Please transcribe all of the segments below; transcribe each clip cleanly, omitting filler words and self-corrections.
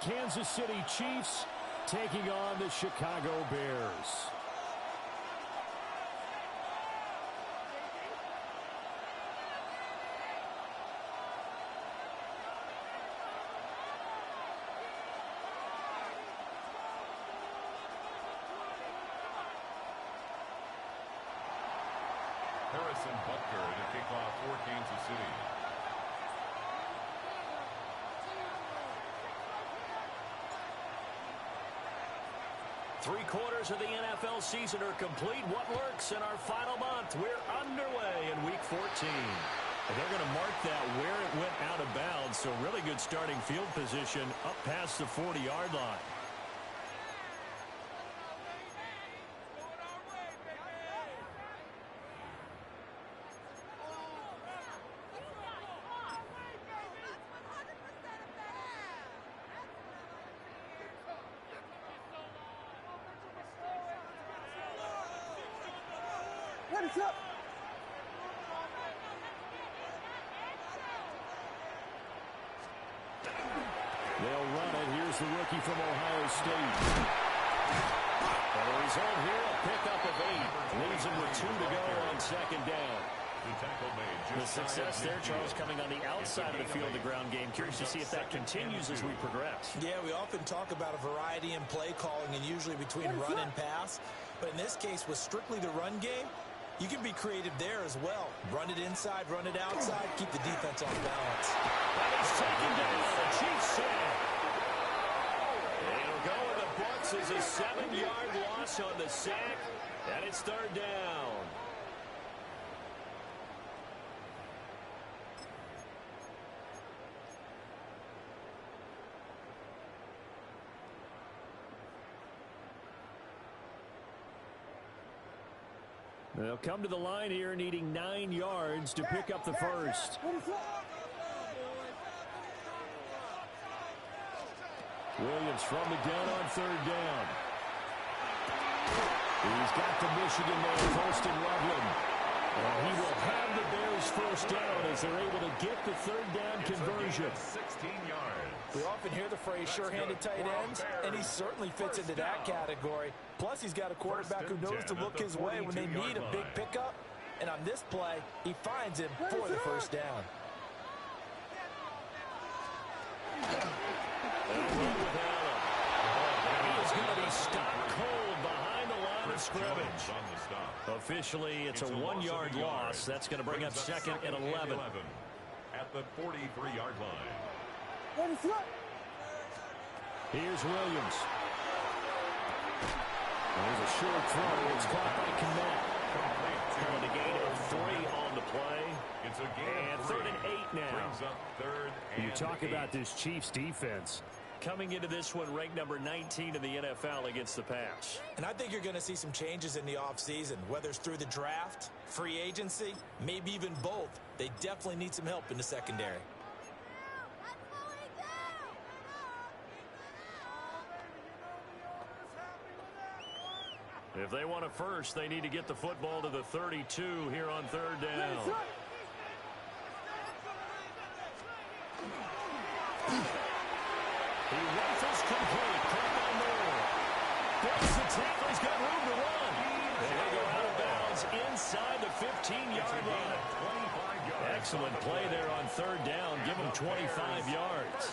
Kansas City Chiefs taking on the Chicago Bears. Harrison Butker to kick off for Kansas City. Three-quarters of the NFL season are complete. What works in our final month? We're underway in Week 14. And they're going to mark that where it went out of bounds, so really good starting field position up past the 40-yard line. They'll run it. Here's the rookie from Ohio State. The result here, a pickup of 8. Leaves him with 2 to go on second down. The success there, Charles, coming on the outside of the field, the ground game. Curious to see if that continues as we progress. Yeah, we often talk about a variety in play calling and usually between run and pass. But in this case, with strictly the run game, you can be creative there as well. Run it inside, run it outside, keep the defense off balance. And he's taken down. The Chiefs sack. It'll go in the books as a 7-yard loss on the sack, and it's third down. They'll come to the line here needing 9 yards to pick up the first. Williams from the gun on third down. He's got the Michigan man first and Loveland. And he will have the Bears first down as they're able to get the third down conversion. 16 yards. We often hear the phrase sure-handed tight ends, and he certainly fits into that category. Plus, he's got a quarterback who knows to look his way when they need a big pickup. And on this play, he finds him for the first down. He's going to be stopped cold behind the line of scrimmage. Officially, it's a 1-yard loss. That's going to bring up second and 11. At the 43-yard line. Here's Williams. There's a short throw. It's caught by Kmet. And a gain of 3 on the play. It's a gain and of 3rd and 8 now. Brings up 3rd and You talk 8. about this Chiefs defense. Coming into this one ranked number 19 in the NFL against the pass. And I think you're going to see some changes in the offseason, whether it's through the draft, free agency, maybe even both. They definitely need some help in the secondary. If they want a first, they need to get the football to the 32 here on third down. He rifles complete. Caught by Moore. Breaks the tackle. He's got room to run. And they go out of bounds inside the 15-yard line. Excellent play there on third down. Give him 25 yards.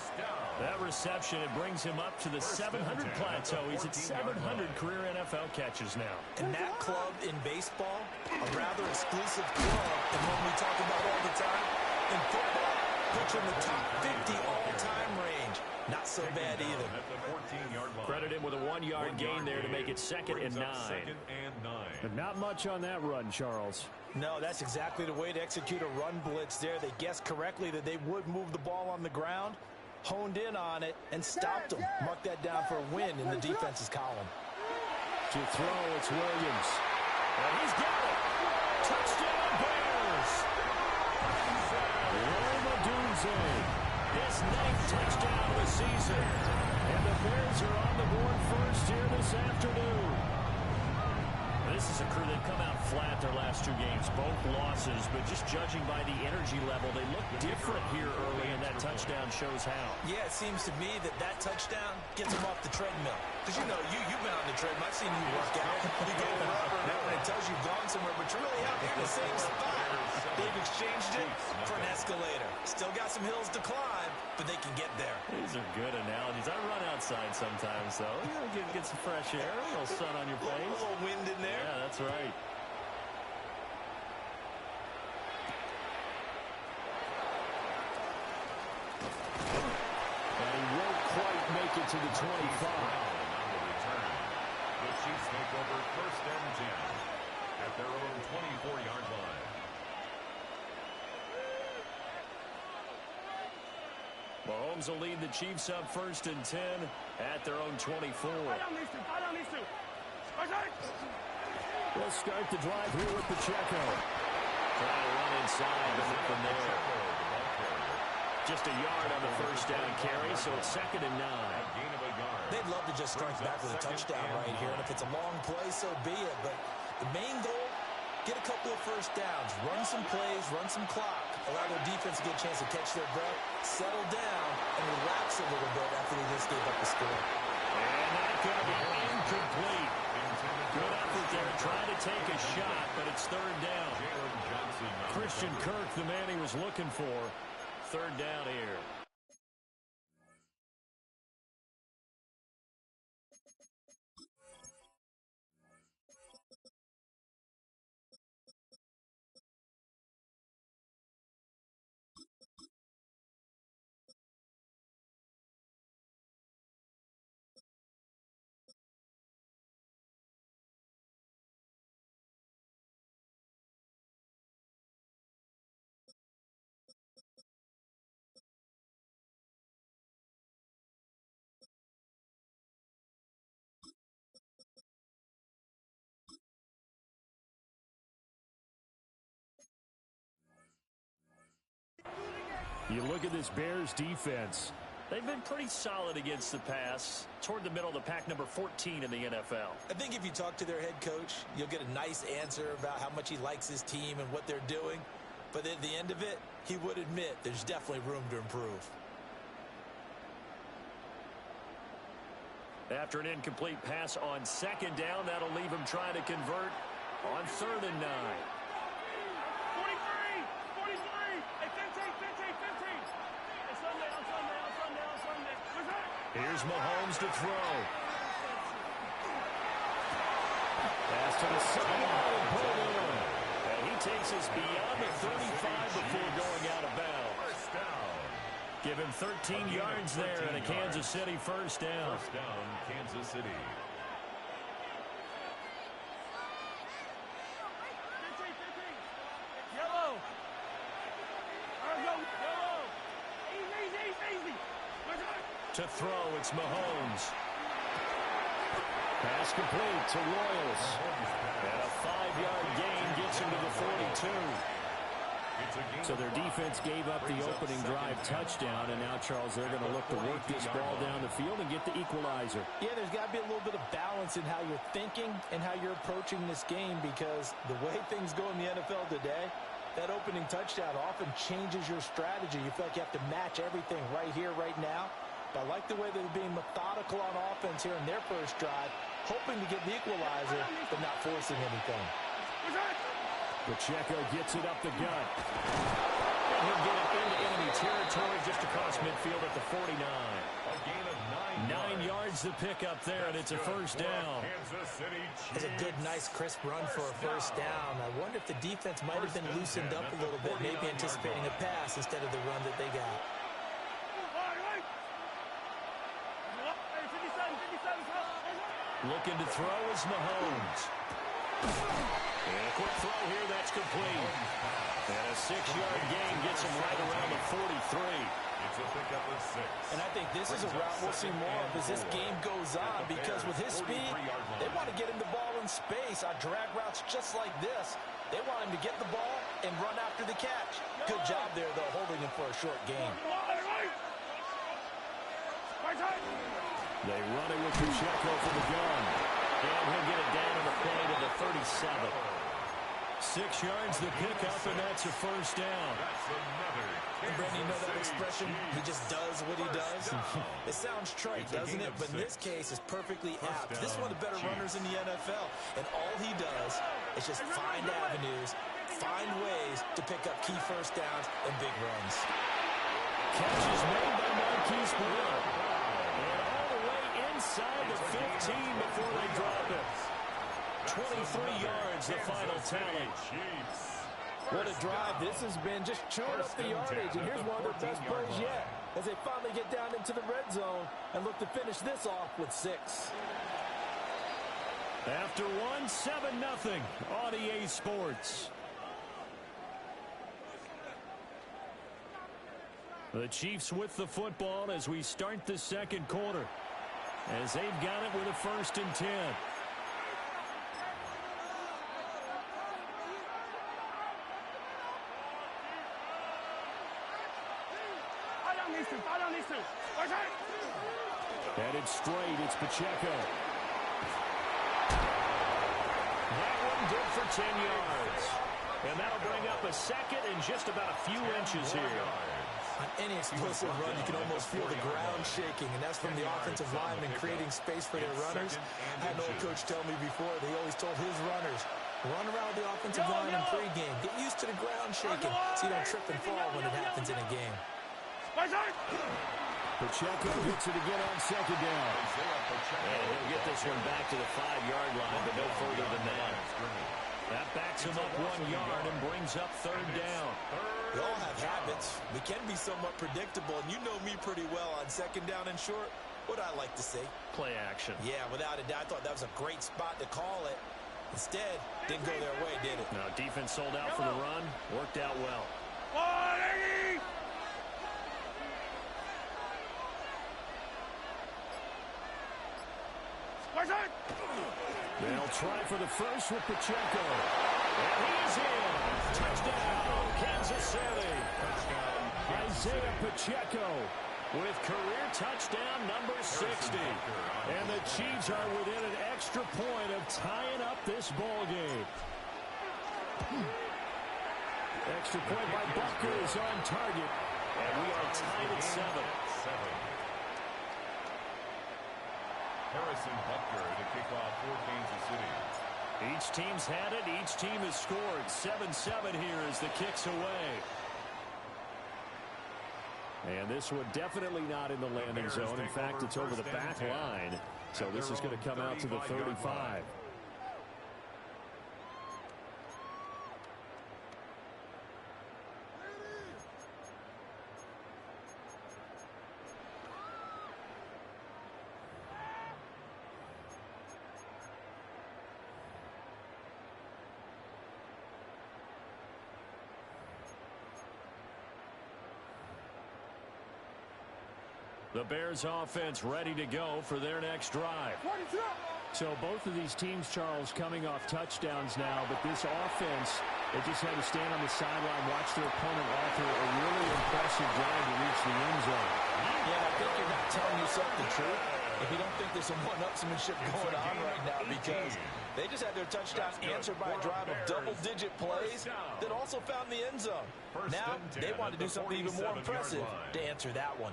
That reception, it brings him up to the 700 plateau. He's at 700 career NFL catches now. And that club in baseball, a rather exclusive club, and one we talk about all the time. In football, puts you in the top 50 all-time range. Not so bad either. Credit him with a 1-yard gain there to make it second and 9. But not much on that run, Charles. No, that's exactly the way to execute a run blitz there. They guessed correctly that they would move the ball on the ground, honed in on it, and stopped them. Mark that down for a win in the defense's column. To throw, it's Williams. And he's got it. Touchdown, Bears. Roma Dunze, his 9th touchdown of the season. And the Bears are on the board first here this afternoon. This is a crew that come out flat their last 2 games, both losses, but just judging by the energy level, they look different here early, and that touchdown shows how. Yeah, it seems to me that touchdown gets them off the treadmill. Because, you know, you've been on the treadmill. I've seen you work out. You go to the rubber, and it tells you you've gone somewhere, but you're really out here in the same spot. They've exchanged it for an escalator. Still got some hills to climb, but they can get there. These are good analogies. I run outside sometimes, though. You know, get some fresh air, a little sun on your face. A little wind in there. Yeah, that's right. And he won't quite make it to the 25. The Chiefs take over 1st and 10 at their own 24-yard line. Mahomes will lead the Chiefs up 1st and 10 at their own 24. We'll start the drive here with Pacheco. Trying to run inside, but nothing there. Just a yard on the 1st down carry, so it's 2nd and 9. They'd love to just strike back with a touchdown right here, and if it's a long play, so be it. But the main goal, get a couple of 1st downs, run some plays, run some clock, allow their defense to get a chance to catch their breath, settle down, and relax a little bit after they just gave up the score. And that's going to be incomplete. Good effort there, trying to take a shot, but it's 3rd down. Christian Kirk, the man he was looking for. 3rd down here. You look at this Bears defense. They've been pretty solid against the pass, toward the middle of the pack, number 14 in the NFL. I think if you talk to their head coach, you'll get a nice answer about how much he likes his team and what they're doing. But at the end of it, he would admit there's definitely room to improve. After an incomplete pass on 2nd down, that'll leave him trying to convert on 3rd and 9. Here's Mahomes to throw. Pass to the sideline and pulled in. And he takes us beyond the 35 before going out of bounds. First down. Give him 13 yards there and a Kansas City 1st down. 1st down, Kansas City. To throw, it's Mahomes. Pass complete to Royals. And a 5-yard gain gets him to the 42. So their defense gave up the opening drive touchdown, and now, Charles, they're going to look to work this ball down the field and get the equalizer. Yeah, there's got to be a little bit of balance in how you're thinking and how you're approaching this game, because the way things go in the NFL today, that opening touchdown often changes your strategy. You feel like you have to match everything right here, right now. But I like the way they're being methodical on offense here in their 1st drive, hoping to get the equalizer, but not forcing anything. Pacheco gets it up the gut. And he'll get it into enemy territory just across midfield at the 49. A gain of 9 yards to pick up there, and it's a 1st down. It's a good, nice, crisp run for a 1st down. I wonder if the defense might have been loosened up a little bit, maybe anticipating a pass instead of the run that they got. Looking to throw is Mahomes. And a quick throw here, that's complete. And a 6-yard gain gets him right around the 43. It's a pickup of 6. And I think this is a route we'll see more of as this game goes on, because with his speed, they want to get him the ball in space on drag routes just like this. They want him to get the ball and run after the catch. Good job there, though, holding him for a short gain. They run it with Pacheco for the gun. And he'll get it down to the play to the 37. 6 yards the pickup, and that's a first down. And Brandon, you know that expression, he just does what he does? It sounds trite, doesn't it? But in this case, it's perfectly apt. This is one of the better runners in the NFL, and all he does is just find avenues, find ways to pick up key first downs and big runs. Catch is made by Marquise Brown. And all the way inside the 15 before they drop it. 23 yards, the final tally. What a drive this has been, just chewing up the yardage. And here's one of their best plays yet as they finally get down into the red zone and look to finish this off with 6. After 1, 7-0 on EA Sports. The Chiefs with the football as we start the second quarter, as they've got it with a 1st and 10. Headed straight, it's Pacheco. That one good for 10 yards. And that'll bring up a second and just about a few inches here. On any explosive run, you can almost feel the ground shaking, and that's from the offensive linemen creating space for their runners. I had an old coach tell me before, they always told his runners, run around the offensive line in pregame. Get used to the ground shaking so you don't trip and fall when it happens in a game. Pacheco hits it again on 2nd down. And he'll get this one back to the 5-yard line, but no further than that. That backs him up 1 yard and brings up 3rd down. We all have habits. We can be somewhat predictable, and you know me pretty well on 2nd down and short. What I like to say? Play action. Yeah, without a doubt, I thought that was a great spot to call it. Instead, didn't go their way, did it? No, defense sold out for the run. Worked out well. They'll try for the first with Pacheco. And he's in. Touchdown, Kansas City. Isaiah Pacheco with career touchdown number 60. And the Chiefs are within an extra point of tying up this ball game. Extra point by Bucker is on target. And we are tied at 7. Harrison Butker to kick off for Kansas City. Each team's had it. Each team has scored. 7-7 here as the kick's away. And this one definitely not in the landing zone. In fact, it's over the back line. So this is going to come out to the 35. The Bears offense ready to go for their next drive. So both of these teams, Charles, coming off touchdowns now, but this offense, they just had to stand on the sideline, watch their opponent author a really impressive drive to reach the end zone. Yeah, I think you're not telling yourself the truth if you don't think there's some one-upsmanship going on right now, because they just had their touchdown answered by a drive of double-digit plays that also found the end zone. Now they want to do something even more impressive to answer that one.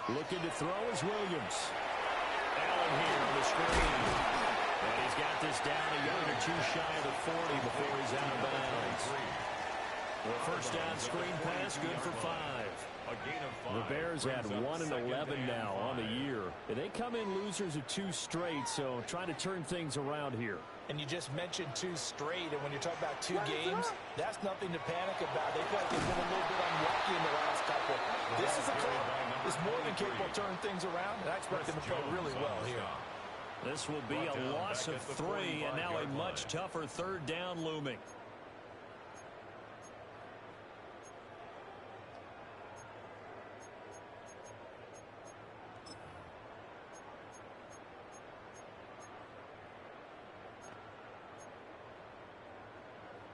Looking to throw is Williams. Allen here on the screen. And he's got this down a yard or two shy of the 40 before he's out of bounds. Well, first down screen pass, good for 5. The Bears had 1-11 now on the year. They come in losers of 2 straight, so trying to turn things around here. And you just mentioned 2 straight, and when you're talking about 2 games, that's nothing to panic about. They feel like they've been a little bit unlucky in the last couple. This is a club that's more than capable of turning things around, and I expect them to play really well here. This will be a loss of 3, and now a much tougher 3rd down looming.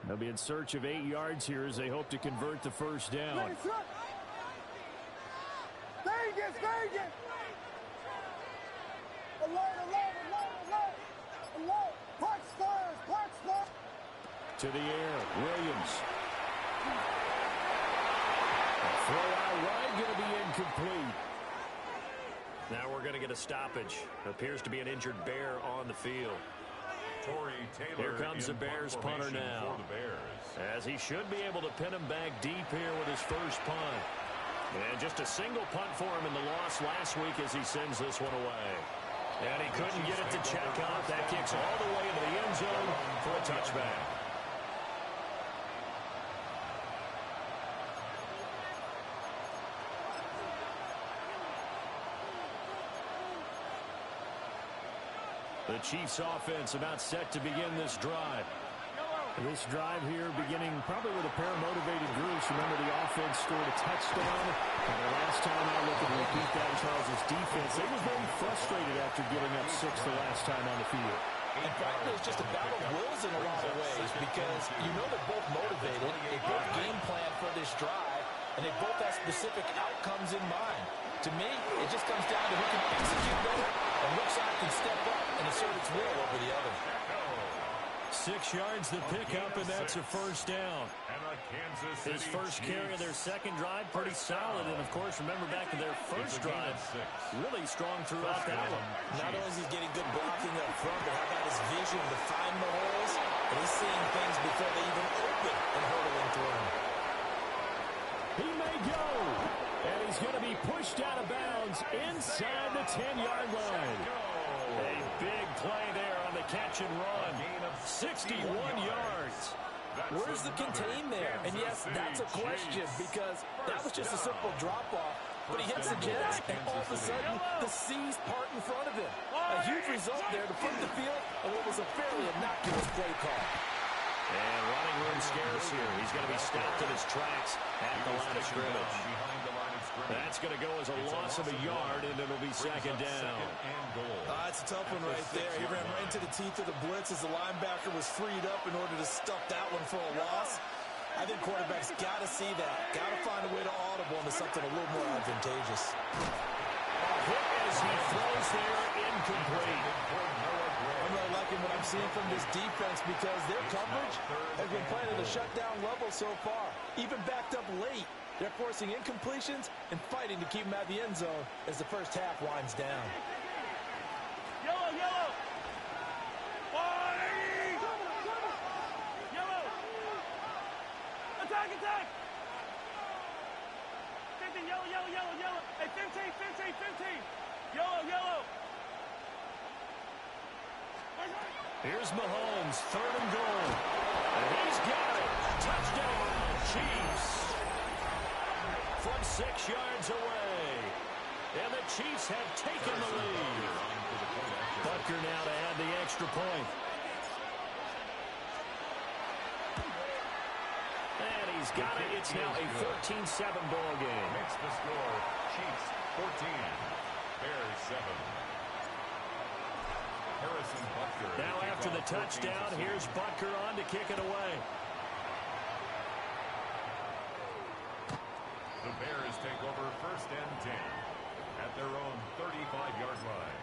They'll be in search of 8 yards here as they hope to convert the first down. To the air, Williams. Throw out wide, going to be incomplete. Now we're going to get a stoppage. Appears to be an injured Bear on the field. Here comes the Bears punter now. As he should be able to pin him back deep here with his first punt. And just a single punt for him in the loss last week as he sends this one away. And he couldn't get it to check out. That kicks all the way into the end zone for a touchback. The Chiefs offense about set to begin this drive. This drive here beginning probably with a pair of motivated groups. Remember, the offense scored a touchdown. And the last time I looked at repeat that, Charles' defense, they were very frustrated after giving up 6 the last time on the field. And frankly, it's just a battle of wills in a lot of ways because you know they're both motivated. They both game plan for this drive, and they both have specific outcomes in mind. To me, it just comes down to who can execute better and which side can step up and assert its will over the other. 6 yards the pickup, and that's a first down. His first carry of their second drive, pretty solid. And, of course, remember back to their first drive, really strong throughout that one. Not only is he getting good blocking up front, but how about his vision to find the holes? And he's seeing things before they even open and hurdling through him. He may go. And he's going to be pushed out of bounds inside the 10-yard line. A big play there on the catch and run. 61 yards. Where's the contain there? And yes, that's a question because that was just a simple drop-off. But he hits the Jets, and all of a sudden, the seas part in front of him. A huge result there to flip the field on what was a fairly innocuous play call. And running room scarce here. He's going to be stopped in his tracks at the line of scrimmage. That's going to go as a loss of a yard, and it'll be second down. That's a tough one right there. He ran right into the teeth of the blitz as the linebacker was freed up in order to stuff that one for a loss. I think quarterbacks got to see that. Got to find a way to audible into something a little more advantageous. Hit as he throws there, incomplete. I'm really liking what I'm seeing from this defense because their coverage has been playing at a shutdown level so far. Even backed up late, they're forcing incompletions and fighting to keep them out of the end zone as the first half winds down. Yellow, yellow! Yellow! Attack, attack! 15, yellow, yellow, yellow, yellow! Hey, 15, 15, 15! Yellow, yellow! Here's Mahomes, 3rd and goal. And he's got it. Touchdown, Chiefs. From 6 yards away. And the Chiefs have taken the lead. Butker now to add the extra point. And he's got it. It's now a 14-7 ball game. Makes the score. Chiefs 14. Bears 7. Now after the touchdown, here's Butker on to kick it away. The Bears take over 1st and 10 at their own 35-yard line.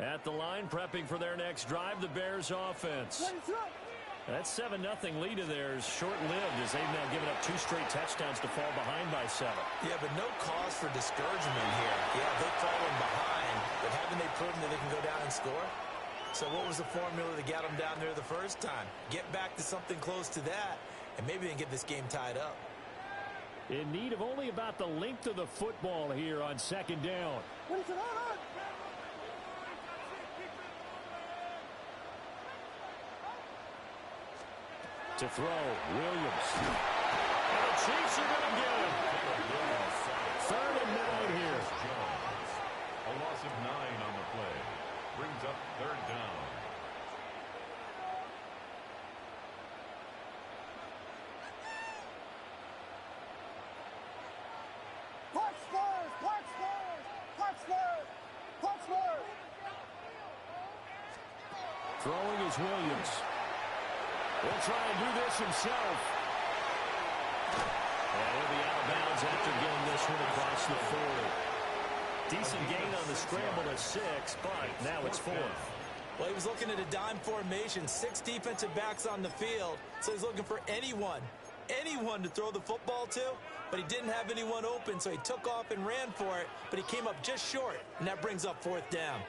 At the line, prepping for their next drive, the Bears offense. That 7-0 lead of theirs short-lived as they've now given up 2 straight touchdowns to fall behind by 7. Yeah, but no cause for discouragement here. Yeah, they've fallen behind, but haven't they proven that they can go down and score? So what was the formula that got them down there the first time? Get back to something close to that, and maybe they can get this game tied up. In need of only about the length of the football here on 2nd down. To throw, Williams. And the Chiefs are going to get him. 3rd and 9 here. A loss of 9 on the play. Brings up 3rd down. Throwing is Williams. He'll try and do this himself. And he'll be out of bounds after getting this one across the 40. Decent gain on the scramble to 6, but now it's 4th. Well, he was looking at a dime formation, 6 defensive backs on the field, so he's looking for anyone to throw the football to, but he didn't have anyone open, so he took off and ran for it, but he came up just short, and that brings up 4th down.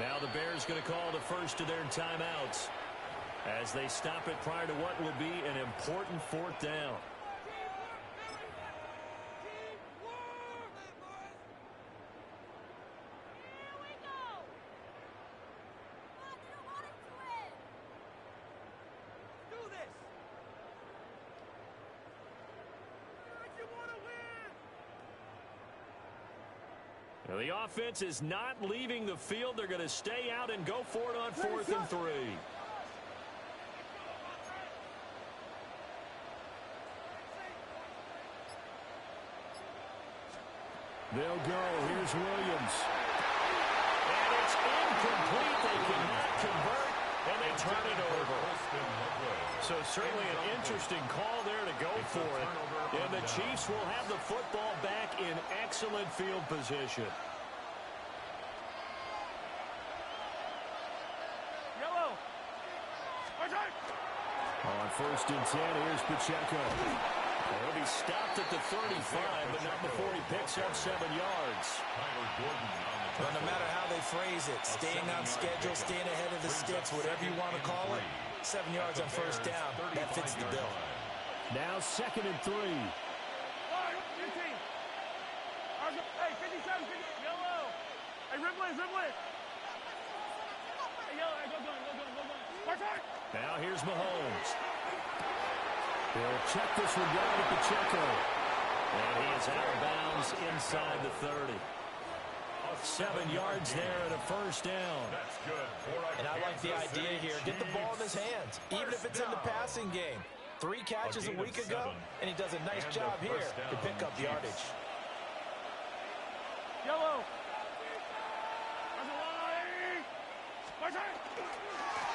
Now the Bears going to call the first of their timeouts as they stop it prior to what will be an important 4th down. Now the offense is not leaving the field. They're going to stay out and go for it on 4th and 3. They'll go. Here's Williams. And it's incomplete. They cannot convert, and they turn it over. So certainly an interesting call there to go for it. And the Chiefs will have the football back in excellent field position. Yellow. On 1st and 10, here's Pacheco. He'll be stopped at the 35, but not before he picks up 7 yards. Well, no matter how they phrase it, staying on schedule, staying ahead of the sticks, whatever you want to call it, 7 yards on 1st down, that fits the bill. Now 2nd and 3. 15. Hey, 57, 50. Yellow. Hey, Ripley. Hey, yellow. Hey, go. Now here's Mahomes. He'll check this one down to Pacheco. And he is out of bounds inside the 30. 7 yards there and a 1st down. That's good. And I like the idea here. Get the ball in his hands, even if it's in the passing game. 3 catches a week ago, and he does a nice job here to pick up yardage. Yellow.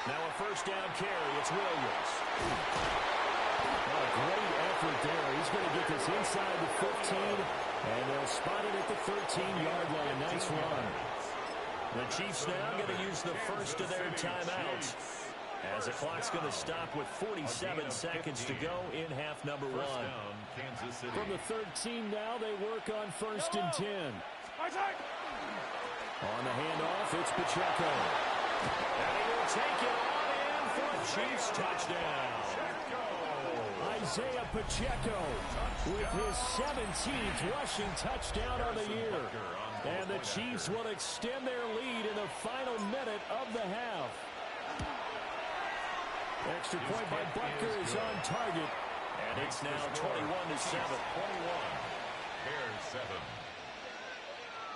Now a 1st down carry. It's Williams. Oh, great effort there. He's going to get this inside the 15, and they'll spot it at the 13-yard line. Nice run. The Chiefs now going to use the first of their timeouts, as the clock's going to stop with 47 seconds to go in half number 1. From the 13 now, they work on 1st and 10. On the handoff, it's Pacheco. And he will take it on in for a Chiefs touchdown. Isaiah Pacheco with his 17th rushing touchdown on the year. And the Chiefs will extend their lead in the final minute of the half. Extra point by Butker is on target. And it's now 21-7. 21. Bears 7.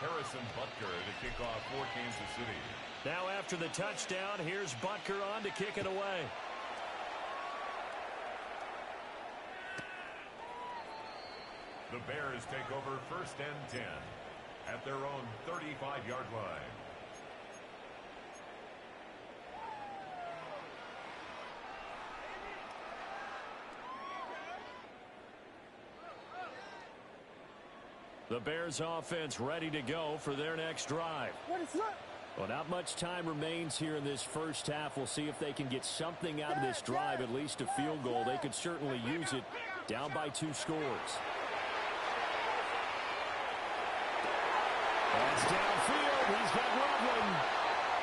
Harrison Butker to kick off for Kansas City. Now after the touchdown, here's Butker on to kick it away. The Bears take over 1st and 10 at their own 35-yard line. The Bears offense ready to go for their next drive. Well, not much time remains here in this first half. We'll see if they can get something out of this drive, at least a field goal. They could certainly use it, down by 2 scores. That's downfield. He's got Loveland.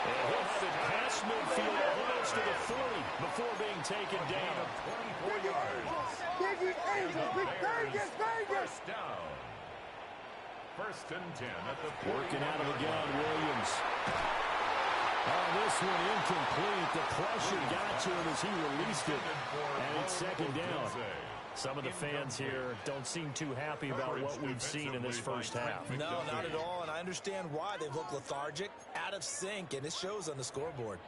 And he'll have it past midfield almost to the 40 before being taken down. 24 yards. First down. 1st and 10 at the 40. Working out of the gun, Williams. Oh, this one incomplete. The pressure got to him as he released it. And it's 2nd down. Some of the fans here don't seem too happy about what we've seen in this first half. No, not at all, and I understand why. They've looked lethargic, out of sync, and it shows on the scoreboard.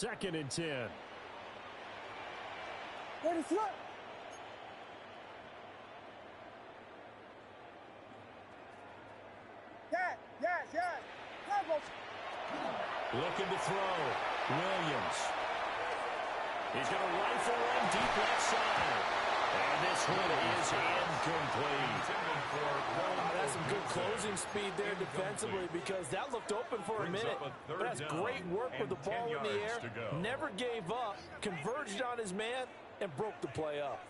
2nd and 10. Ready, flip. Yes. Looking to throw. Williams. He's going to rifle one deep left side. And this one is incomplete. That's some good closing speed there defensively because that looked open for a minute. But that's great work with the ball in the air. Never gave up, converged on his man, and broke the play up.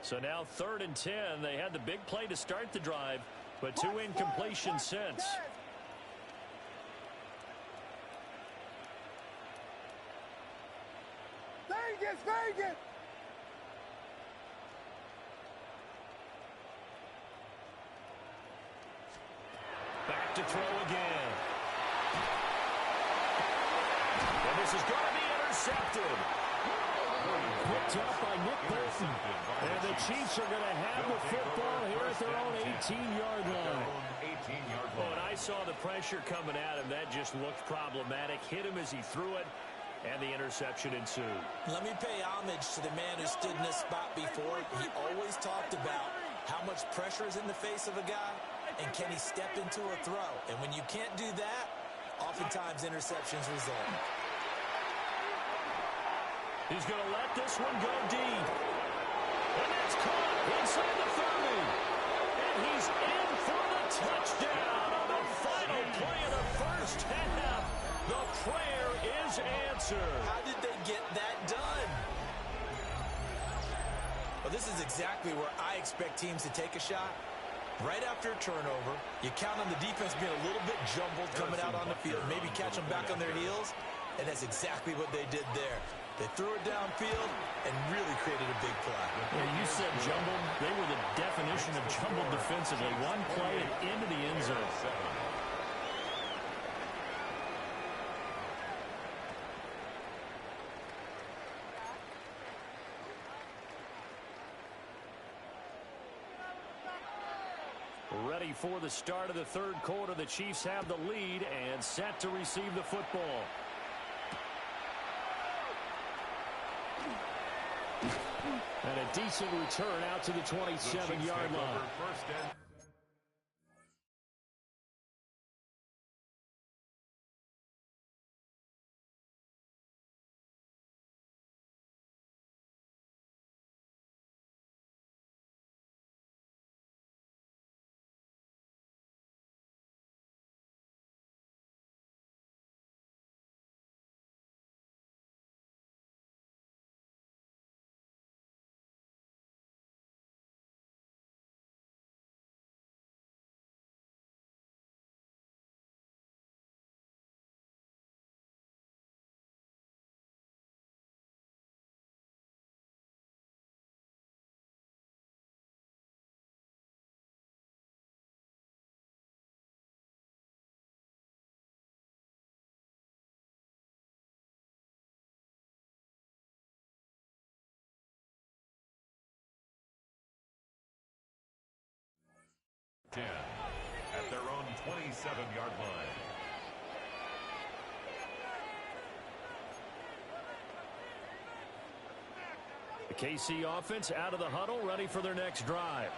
So now 3rd and 10. They had the big play to start the drive, but 2 incompletions since. Vegas! Back to throw again. And this is going to be intercepted. Picked up by Nick Bolton. And the Chiefs are going to have the football here at their own 18-yard line. Oh, and I saw the pressure coming at him. That just looked problematic. Hit him as he threw it, and the interception ensued. Let me pay homage to the man who stood in this spot before. He always talked about how much pressure is in the face of a guy, and can he step into a throw? And when you can't do that, oftentimes interceptions result. He's going to let this one go deep. And that's caught inside the 30. And he's in for the touchdown on the final play of the first half. The prayer is answered. How did they get that done? Well, this is exactly where I expect teams to take a shot. Right after a turnover, you count on the defense being a little bit jumbled coming out on the field, maybe catch them back on their heels, and that's exactly what they did there. They threw it downfield and really created a big play. Well, you said jumbled. They were the definition of jumbled defensively. One play and into the end zone. Ready for the start of the 3rd quarter. The Chiefs have the lead and set to receive the football. And a decent return out to the 27-yard line. At their own 27-yard line. The KC offense out of the huddle, ready for their next drive.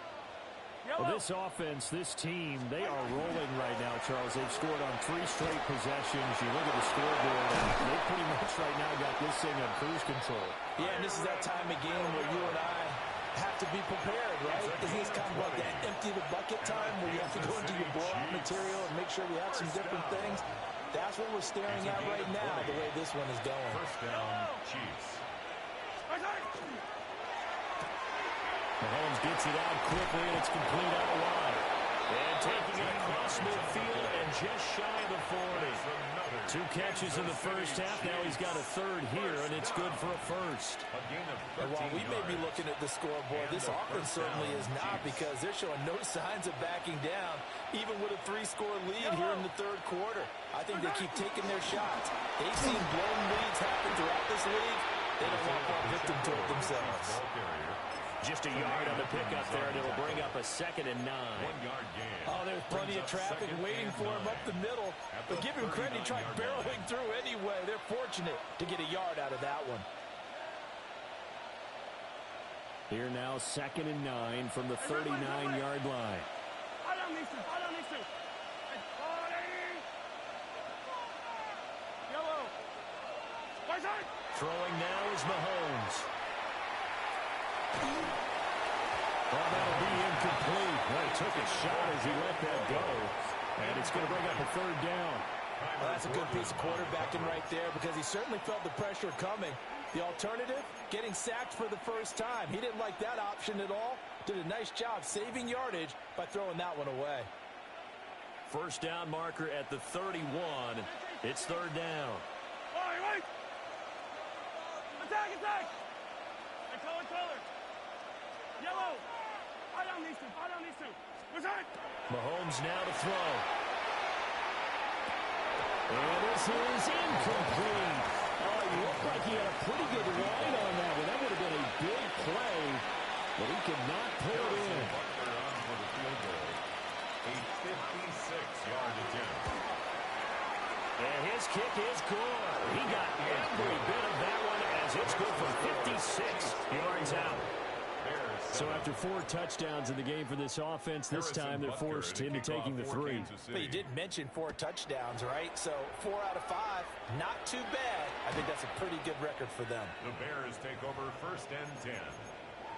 Well, this offense, this team, they are rolling right now, Charles. They've scored on 3 straight possessions. You look at the scoreboard, and they pretty much right now got this thing on cruise control. Yeah, and this is that time of game where you and I have to be prepared, right? Isn't this kind of like that empty the bucket time where you have to go into your blowout material and make sure we have some different things? That's what we're staring at right now, the way this one is going. First down, Chiefs. Mahomes gets it out quickly, and it's complete out wide. And taking it across midfield and just shy of the 40. 2 catches in the first half. Now he's got a 3rd here, and it's good for a first. And while we may be looking at the scoreboard, this offense certainly is not, because they're showing no signs of backing down, even with a 3-score lead here in the 3rd quarter. I think they keep taking their shots. They've seen blown leads happen throughout this league. They don't want to fall victim to it themselves. Just a yard on the pickup there, and it'll bring up a 2nd and 9. 1 yard gain. Oh, there's plenty of traffic waiting for him up the middle. But give him credit, he tried barreling through anyway. They're fortunate to get a yard out of that one. Here now, 2nd and 9 from the 39-yard line. I don't need to. Yellow. Throwing now is Mahomes. Well, that'll be incomplete. Well, he took a shot as he let that go. And it's going to bring up a 3rd down. Well, that's a good piece of quarterbacking right there because he certainly felt the pressure coming. The alternative, getting sacked for the first time. He didn't like that option at all. Did a nice job saving yardage by throwing that one away. First down marker at the 31. It's 3rd down. Wait. Attack. Hey, color. Yellow. I don't need to. Mahomes now to throw. And this is incomplete. Oh, he looked like he had a pretty good line on that one. That would have been a big play, but he could not pull it in. A 56-yard attempt. And his kick is good. He got every bit of that one as it's good for 56 yards out. So after 4 touchdowns in the game for this offense, this time they're forced into taking the 3. But you did mention 4 touchdowns, right? So 4 out of 5, not too bad. I think that's a pretty good record for them. The Bears take over 1st and 10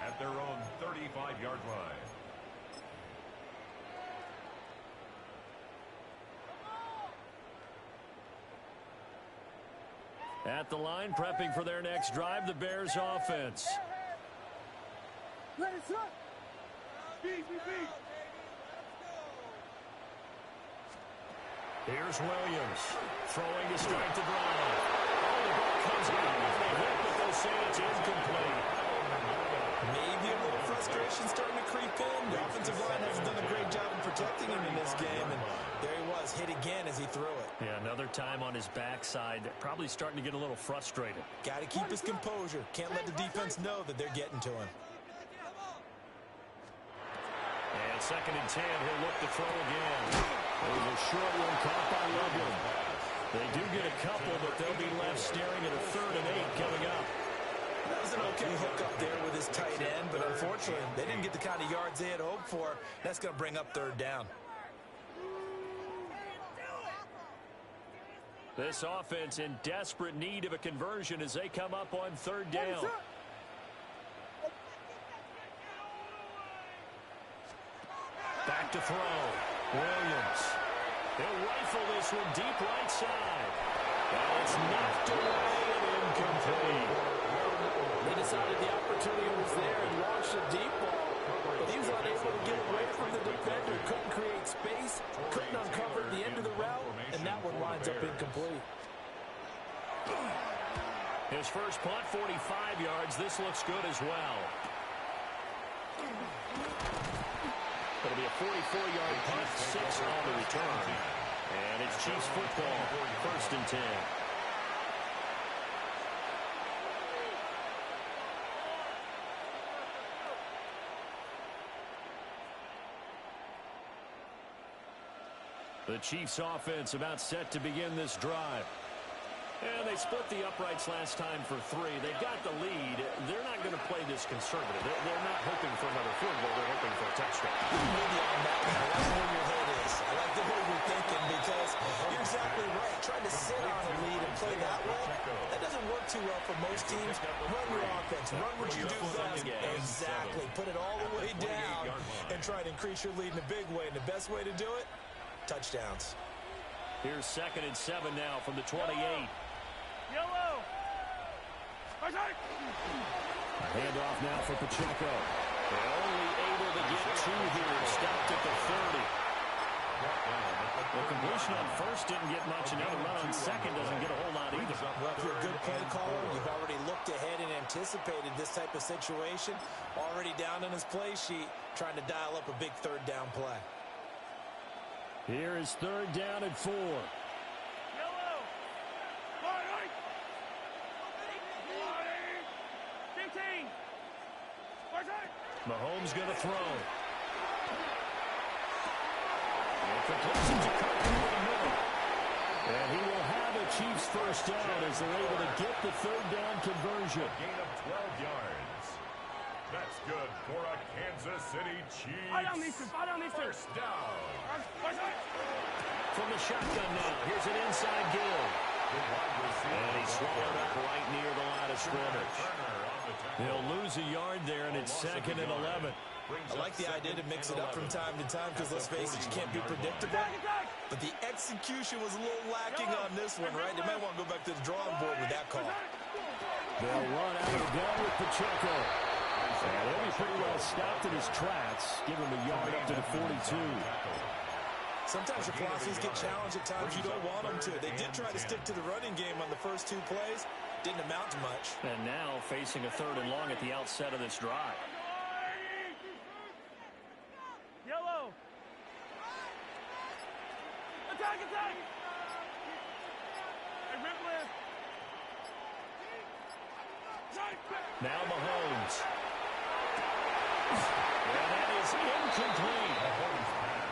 at their own 35-yard line. At the line, prepping for their next drive, the Bears offense. Let it run. Beat. Here's Williams throwing to start the drive. Oh, the ball comes out of the hit, but they'll say it's incomplete. Maybe a little frustration starting to creep in. The offensive line hasn't done a great job in protecting him in this game, and there he was, hit again as he threw it. Yeah, another time on his backside, probably starting to get a little frustrated. Got to keep his composure. Can't let the defense know that they're getting to him. And 2nd and 10, he'll look to throw again. There's a short one caught by Logan. They do get a couple, but they'll be left staring at a 3rd and 8 coming up. That was an okay hook up there with his tight end, but unfortunately, they didn't get the kind of yards they had hoped for. That's going to bring up 3rd down. This offense in desperate need of a conversion as they come up on 3rd down. Back to throw. Williams. They'll rifle this one deep right side. And it's knocked away and incomplete. They decided the opportunity was there and launched a deep ball. But he was unable to get away from the defender. Couldn't create space. Couldn't uncover the end of the route. And that one winds up incomplete. His first punt, 45 yards. This looks good as well. It'll be a 44-yard punt, 6 on the return. And it's Chiefs football, 1st and 10. The Chiefs offense about set to begin this drive. And they split the uprights last time for 3. They've got the lead. They're not going to play this conservative. They're not hoping for another field goal. They're hoping for a touchdown. I'm with you on that one. I like where your head is. I like the way you're thinking because you're exactly right. Trying to sit on a lead and play that way, that doesn't work too well for most teams. Run your offense. Run what you do best. Exactly. Put it all the way down and try to increase your lead in a big way. And the best way to do it, touchdowns. Here's 2nd and 7 now from the 28. Yellow. A handoff now for Pacheco. They're only able to get 2 here. Stopped at the 30. The completion on first didn't get much. Another run on second doesn't get a whole lot either. Well, if you're a good play caller, you've already looked ahead and anticipated this type of situation. Already down in his play sheet, trying to dial up a big 3rd down play. Here is 3rd down and 4. Yellow. 15. Mahomes going to throw. And completions are cut through the middle. And he will have a Chiefs first down as they're able to get the third down conversion. A gain of 12 yards. That's good for a Kansas City Chiefs. First down. From the shotgun now, here's an inside give. And he swallowed up right near the line of scrimmage. They'll lose a yard there, and it's 2nd and 11. I like the idea to mix it up from time to time because, let's face it, you can't be predictable. But the execution was a little lacking on this one, right? They might want to go back to the drawing board with that call. They'll run out of the gun with Pacheco. And he'll be pretty well stopped in his tracks. Give him a yard up to the 42. Sometimes your philosophies get challenged at times you don't want them to. They did try to stick to the running game on the first 2 plays. Didn't amount to much. And now facing a 3rd and long at the outset of this drive. Yellow. Attack, attack. Hey, Ripley. Now Mahomes. And that is incomplete.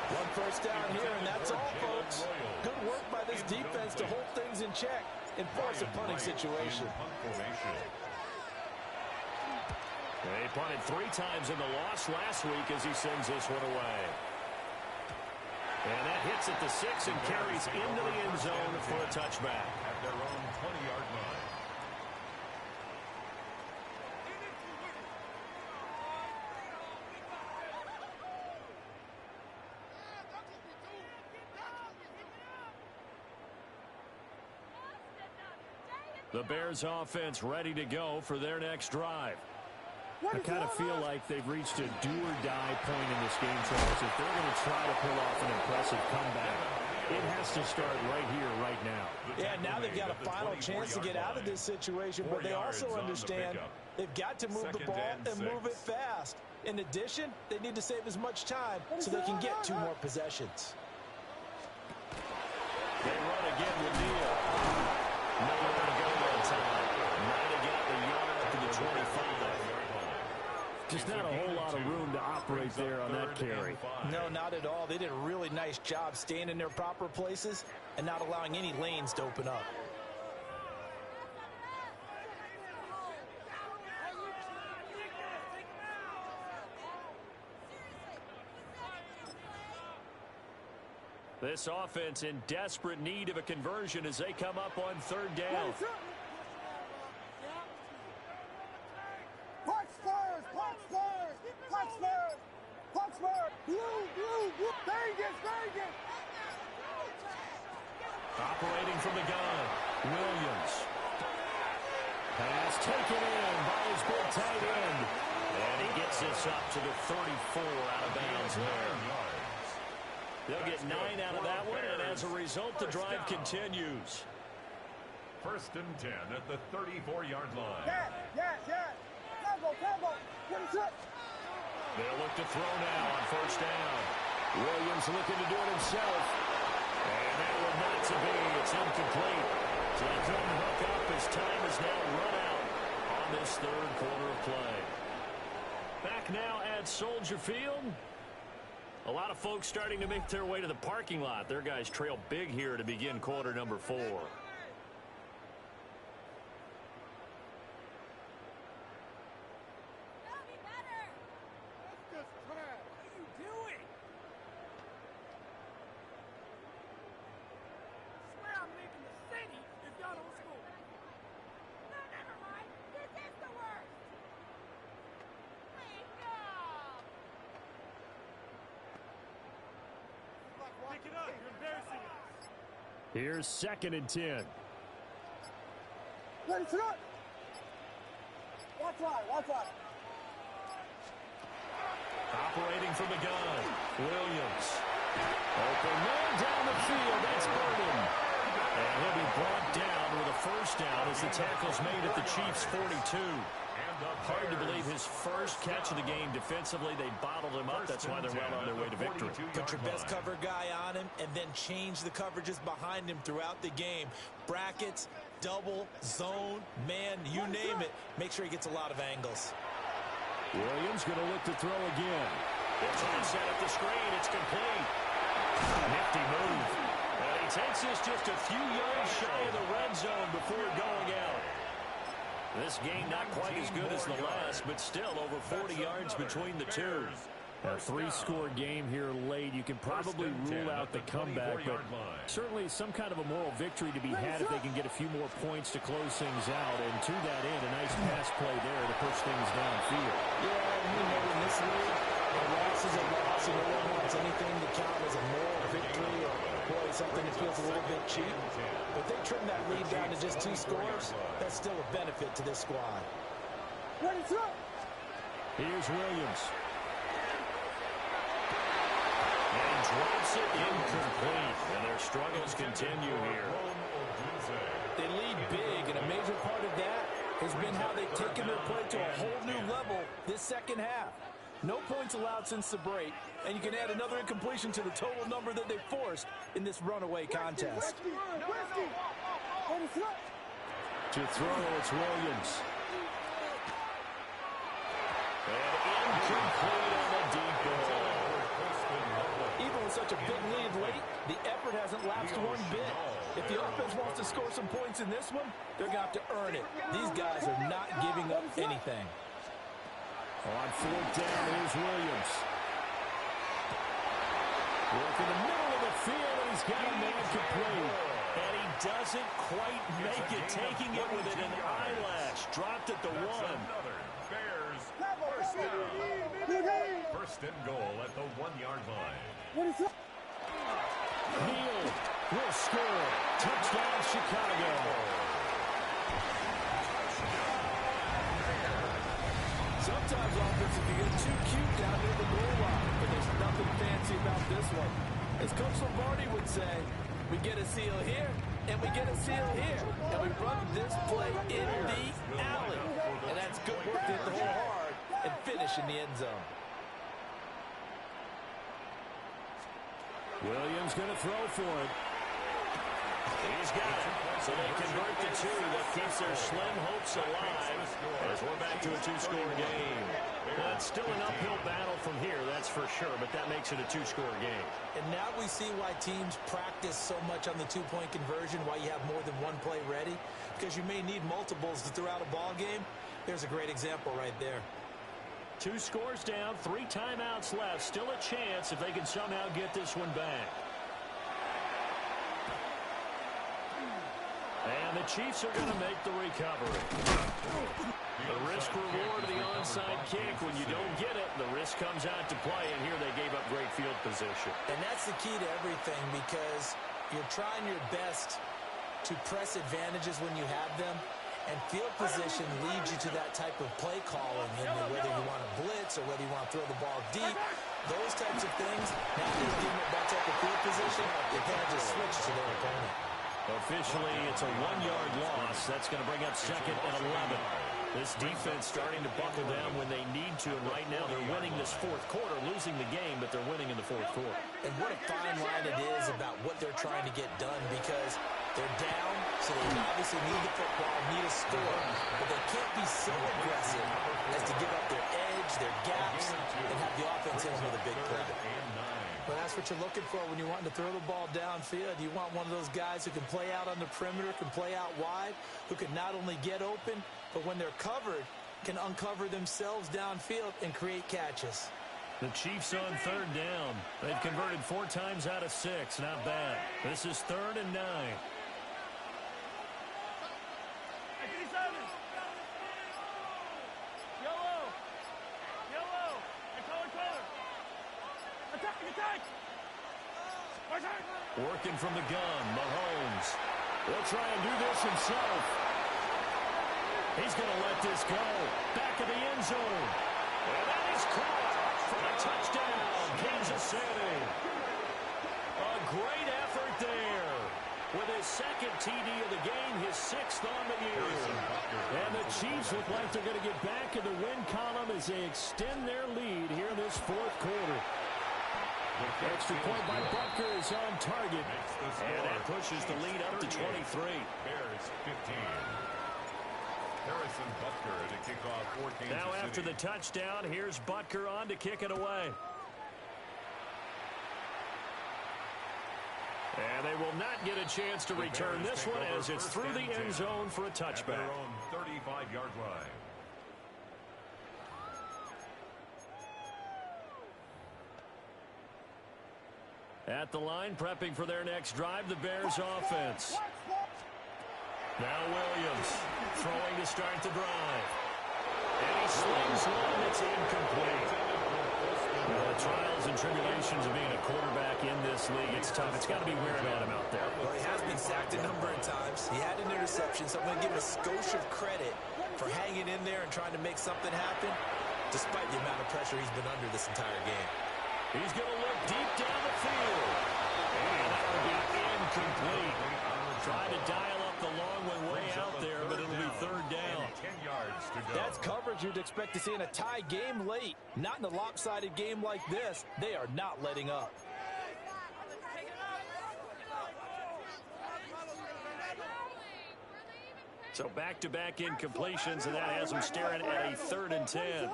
1 first down here, and that's all, folks. Good work by this defense to hold things in check and force a punting situation. They punted 3 times in the loss last week as he sends this one away. And that hits at the 6 and carries into the end zone for a touchback. At their own 20-yard line. The Bears offense ready to go for their next drive. I kind of feel like they've reached a do-or-die point in this game, Charles. If they're going to try to pull off an impressive comeback, it has to start right here, right now. Yeah, now they've got a final chance to get out of this situation, but they also understand they've got to move the ball and move it fast. In addition, they need to save as much time so they can get 2 more possessions. They run again with Neal. Nowhere to go that time. Might have got the yard up to the 25. Just not a whole lot of room to operate there on that carry. No, not at all. They did a really nice job staying in their proper places and not allowing any lanes to open up. This offense in desperate need of a conversion as they come up on 3rd down. Operating from the gun, Williams. Pass taken in by his big tight end. And he gets this up to the 34 out of bounds there. They'll get 9 out of that one, and as a result, the drive continues. 1st and 10 at the 34-yard line. They'll look to throw now on 1st down. Williams looking to do it himself. And that one not to be. It's incomplete. So they couldn't hook up as time is now run out on this 3rd quarter of play. Back now at Soldier Field. A lot of folks starting to make their way to the parking lot. Their guys trail big here to begin quarter number 4. Here's 2nd and 10. Operating from the gun, Williams. Open man down the field, that's Burden. And he'll be brought down with a 1st down as the tackle's made at the Chiefs' 42. Hard to believe his first catch of the game defensively. They bottled him up. That's why they're well on their way to victory. Put your best cover guy on him and then change the coverages behind him throughout the game. Brackets, double, zone, man, you name it. Make sure he gets a lot of angles. Williams going to look to throw again. It's on set at the screen. It's complete. Nifty move. And he takes this just a few yards shy of the red zone before going out. This game not quite as good as the last, but still over 40 yards between the two. A 3-score game here late. You can probably rule out the comeback, but certainly some kind of a moral victory to be had if they can get a few more points to close things out. And to that end, a nice pass play there to push things downfield. Yeah, you know, in this league, a loss is a loss, and no one wants anything to count as a moral victory or, boy, something that feels a little bit cheap. But they trim that lead down to just 2 scores. That's still a benefit to this squad. Here's Williams. And drops it incomplete. And their struggles continue here. They lead big, and a major part of that has been how they've taken their play to a whole new level this second half. No points allowed since the break, and you can add another incompletion to the total number that they forced in this runaway contest. To throw, it's Williams. And incomplete on the deep ball. Even with such a big lead late, the effort hasn't lapsed one bit. If the offense wants to score some points in this one, they're going to have to earn it. These guys are not giving up anything. On 4th down, here's Williams. Work in the middle of the field, and he's got a man complete. And he doesn't quite make it, taking it within an eyelash. Dropped at the 1. Bears first down. First and goal at the 1-yard line. Neal will score. Touchdown, Chicago. Sometimes offensive can get too cute down near the goal line, but there's nothing fancy about this one. As Coach Lombardi would say, we get a seal here, and we get a seal here, and we run this play in the alley. And that's good work to hit the hole hard and finish in the end zone. Williams going to throw for it. He's got it. So they convert the 2. That keeps their slim hopes alive as we're back to a 2-score game. Well, it's still an uphill battle from here, that's for sure, but that makes it a 2-score game. And now we see why teams practice so much on the 2-point conversion, why you have more than one play ready, because you may need multiples to throw out a ball game. There's a great example right there. 2 scores down, 3 timeouts left. Still a chance if they can somehow get this one back. And the Chiefs are going to make the recovery. The risk-reward of the onside kick. When you don't get it, the risk comes out to play, and here they gave up great field position. And that's the key to everything, because you're trying your best to press advantages when you have them, and field position leads you to that type of play calling, and whether you want to blitz or whether you want to throw the ball deep, those types of things. Now that you're giving up that type of field position, they kind of just switch to their opponent. Officially, it's a 1-yard loss. That's going to bring up 2nd and 11. This defense starting to buckle down when they need to, and right now they're winning this 4th quarter, losing the game, but they're winning in the 4th quarter. And what a fine line it is about what they're trying to get done, because they're down, so they obviously need the football, need a score, but they can't be so aggressive as to give up their edge, their gaps, and have the offense in with a big play. But that's what you're looking for when you're wanting to throw the ball downfield. You want one of those guys who can play out on the perimeter, can play out wide, who can not only get open, but when they're covered, can uncover themselves downfield and create catches. The Chiefs on 3rd down. They've converted 4 times out of 6. Not bad. This is 3rd and 9. Working from the gun, Mahomes. He'll try and do this himself. He's going to let this go. Back of the end zone. And that is caught for a touchdown, Kansas City. A great effort there. With his 2nd TD of the game, his 6th on the year. And the Chiefs look like they're going to get back in the win column as they extend their lead here in this 4th quarter. Extra point by Butker is on target. And that pushes the lead up to 23. Bears 15. Harrison Butker to kick off for Kansas Now after City. the touchdown, here's Butker on to kick it away. And they will not get a chance to return this one as it's through the end zone for a touchback. At their own 35-yard line. At the line, prepping for their next drive, the Bears offense. Now Williams throwing to start the drive. And he slings one that's incomplete. The trials and tribulations of being a quarterback in this league, it's tough. It's got to be wearing at him out there. Well, he has been sacked a number of times. He had an interception, so I'm going to give him a skosh of credit for hanging in there and trying to make something happen, despite the amount of pressure he's been under this entire game. He's going to look deep down the field. And that will be incomplete. Trying to dial up the long one way out there, but it'll be third down. 10 yards to go. That's coverage you'd expect to see in a tie game late. Not in a lopsided game like this. They are not letting up. So back-to-back incompletions, and that has them staring at a 3rd and 10.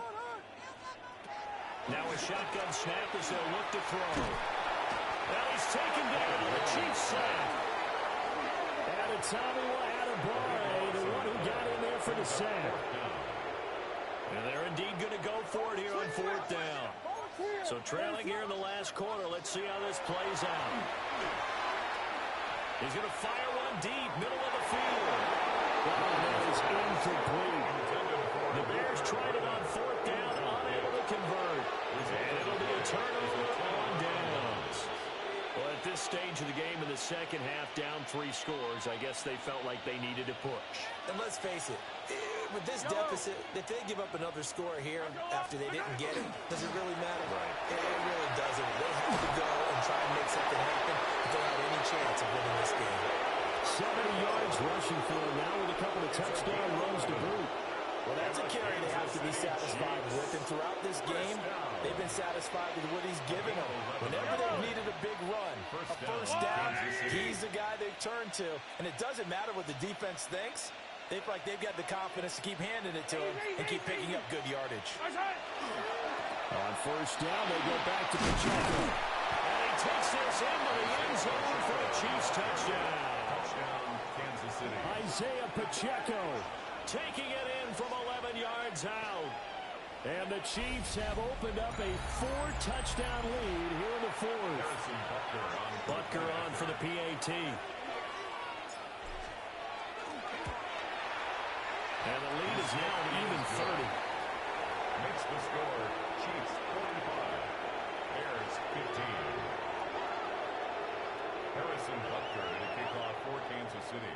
Now a shotgun snap as they'll look to throw. Now he's taken down. The Chiefs sack. And it's Tommy Adebawore, the one who got in there for the sack. And they're indeed going to go for it here on 4th down. So trailing here in the last quarter. Let's see how this plays out. He's going to fire one deep, middle of the field. That is incomplete. The Bears tried it on 4th down, unable to convert. And it'll be a turnover on downs. Well, at this stage of the game in the second half, down 3 scores, I guess they felt like they needed to push. And let's face it, with this deficit, if they give up another score here after they didn't get it, does it really matter? Right. It really doesn't. They have to go and try and make something happen if they have any chance of winning this game. 70 yards rushing for him now with a couple of touchdown runs to boot. Well, that's a carry they have to be satisfied with. And throughout this game, they've been satisfied with what he's given them. Whenever they've needed a big run, a first down, he's the guy they've turned to. And it doesn't matter what the defense thinks. They feel like they've got the confidence to keep handing it to him and keep picking up good yardage. On first down, they go back to Pacheco. And he takes this into the end zone for a Chiefs touchdown. Touchdown, Kansas City. Isaiah Pacheco taking it in from 11 yards out. And the Chiefs have opened up a 4-touchdown lead here in the 4th. Harrison Butker on for the PAT. And the lead is now an even 30. Makes the score. Chiefs 45. Bears 15. Harrison Butker to kick off for Kansas City.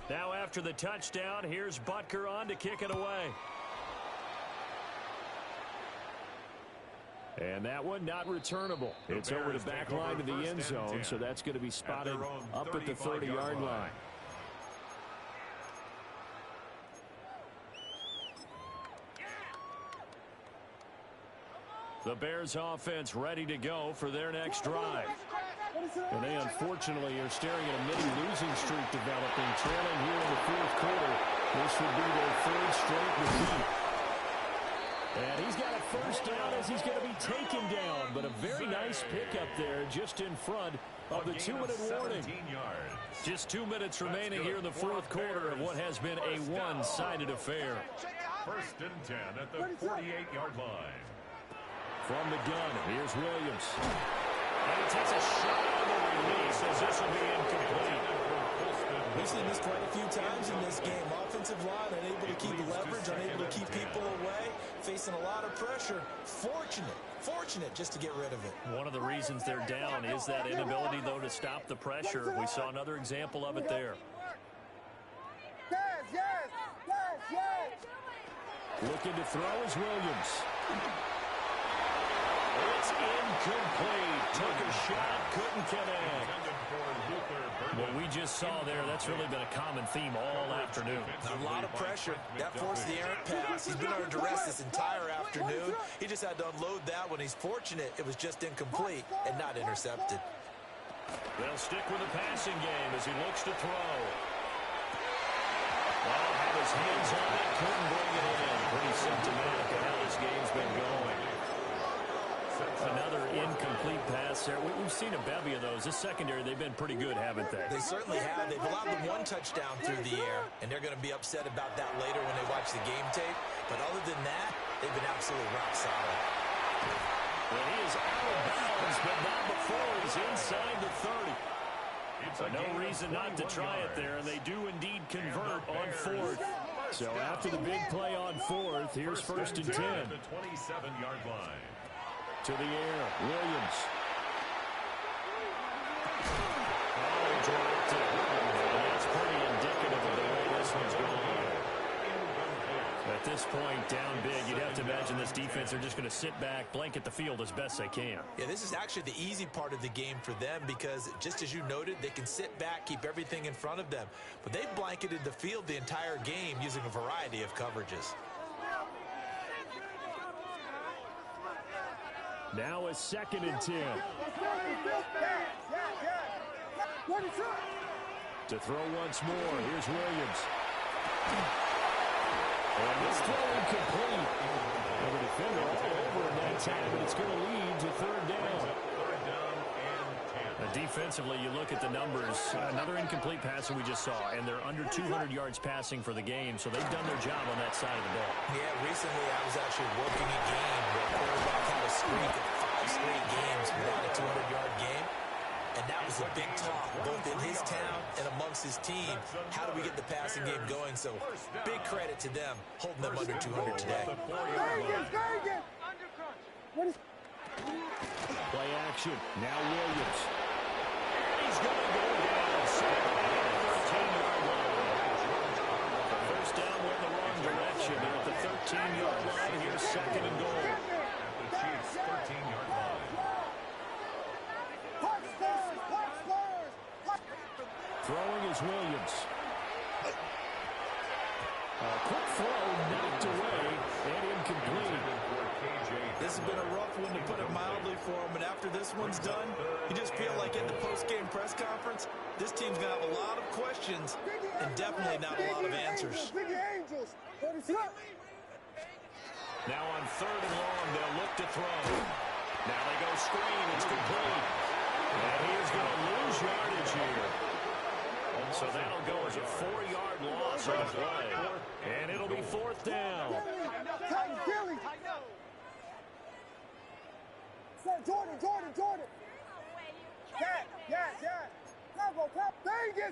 Now after the touchdown, here's Butker on to kick it away. And that one not returnable. It's over the back line to the end zone, so that's going to be spotted up at the 30-yard line. The Bears offense ready to go for their next drive. And they unfortunately are staring at a mini losing streak developing, trailing here in the 4th quarter. This would be their 3rd straight defeat. And he's got a first down as he's going to be taken down. But a very nice pickup there just in front of the 2-minute warning. Just 2 minutes remaining here in the 4th quarter of what has been a one-sided affair. 1st and 10 at the 48-yard line. From the gun, here's Williams. And he takes a shot on the release as this will be incomplete. We've seen this quite a few times in this game. Offensive line unable to keep leverage, unable to keep people away, facing a lot of pressure. Fortunate just to get rid of it. One of the reasons they're down is that inability, though, to stop the pressure. We saw another example of it there. Looking to throw is Williams. It's incomplete. Took a shot, couldn't connect. What we just saw there, that's really been a common theme all afternoon. A lot of pressure. That forced the errant pass. He's been under duress this entire afternoon. He just had to unload that one. He's fortunate it was just incomplete and not intercepted. They'll stick with the passing game as he looks to throw. his hands on it, couldn't bring it in. Pretty symptomatic of how this game's been going. Another incomplete pass there. We've seen a bevy of those. This secondary, they've been pretty good, haven't they? They certainly have. They've allowed them one touchdown through the air, and they're going to be upset about that later when they watch the game tape. But other than that, they've been absolutely rock solid. Well, he is out of bounds, but not before he's inside the 30. So no reason not to try it there, and they do indeed convert on fourth. So after the big play on fourth, here's first and 10. At the 27-yard line. To the air, Williams. Oh, he dropped it. And that's pretty indicative of the way this one's going. At this point, down big, you'd have to imagine this defense are just going to sit back, blanket the field as best they can. Yeah, this is actually the easy part of the game for them because, just as you noted, they can sit back, keep everything in front of them. But they've blanketed the field the entire game using a variety of coverages. Now a second and 10. To throw once more, here's Williams. And this throw incomplete. And the defender all over him that time, but it's going to lead to third down. Third down and 10. Defensively, you look at the numbers. Another incomplete pass that we just saw, and they're under 200 yards passing for the game, so they've done their job on that side of the ball. Yeah, recently I was actually working a game where a quarterback had a streak of 5 straight games without a 200-yard game. And that was a big talk, both in his town and amongst his team. How do we get the passing game going? So big credit to them, holding them under 200 today. Play action. Now Williams. And he's going to go down. 13-yard line. First down went the wrong direction. They're at the 13-yard line. Here's second and goal. At the Chiefs' 13-yard line. Throwing is Williams. A quick throw knocked away and incomplete. This has been a rough one, to put it mildly, for him. And after this one's done, you just feel like at the post-game press conference, this team's going to have a lot of questions and definitely not a lot of answers. Now on third and long, they'll look to throw. Now they go screen. It's complete. And he is going to lose yardage here. So that'll go as a 4-yard loss on play. And it'll be fourth down. Jordan. Yes.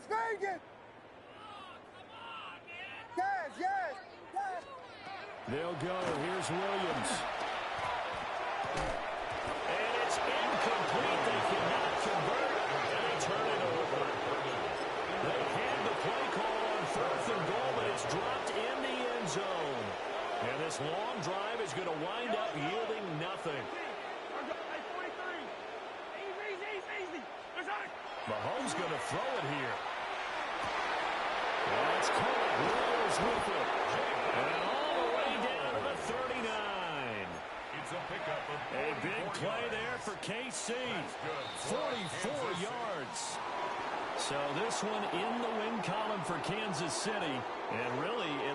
Vegas. Yes. They'll go. Here's Williams. And it's incomplete. They cannot convert. And they turn it over. They hand the play call on fourth and goal, but it's dropped in the end zone. And this long drive is going to wind up yielding nothing. Mahomes going to throw it here. That's caught. Williams with it. And all the way down to the 39. It's a pickup of A big play there for KC. 44 yards. So this one in the win column for Kansas City. And really, it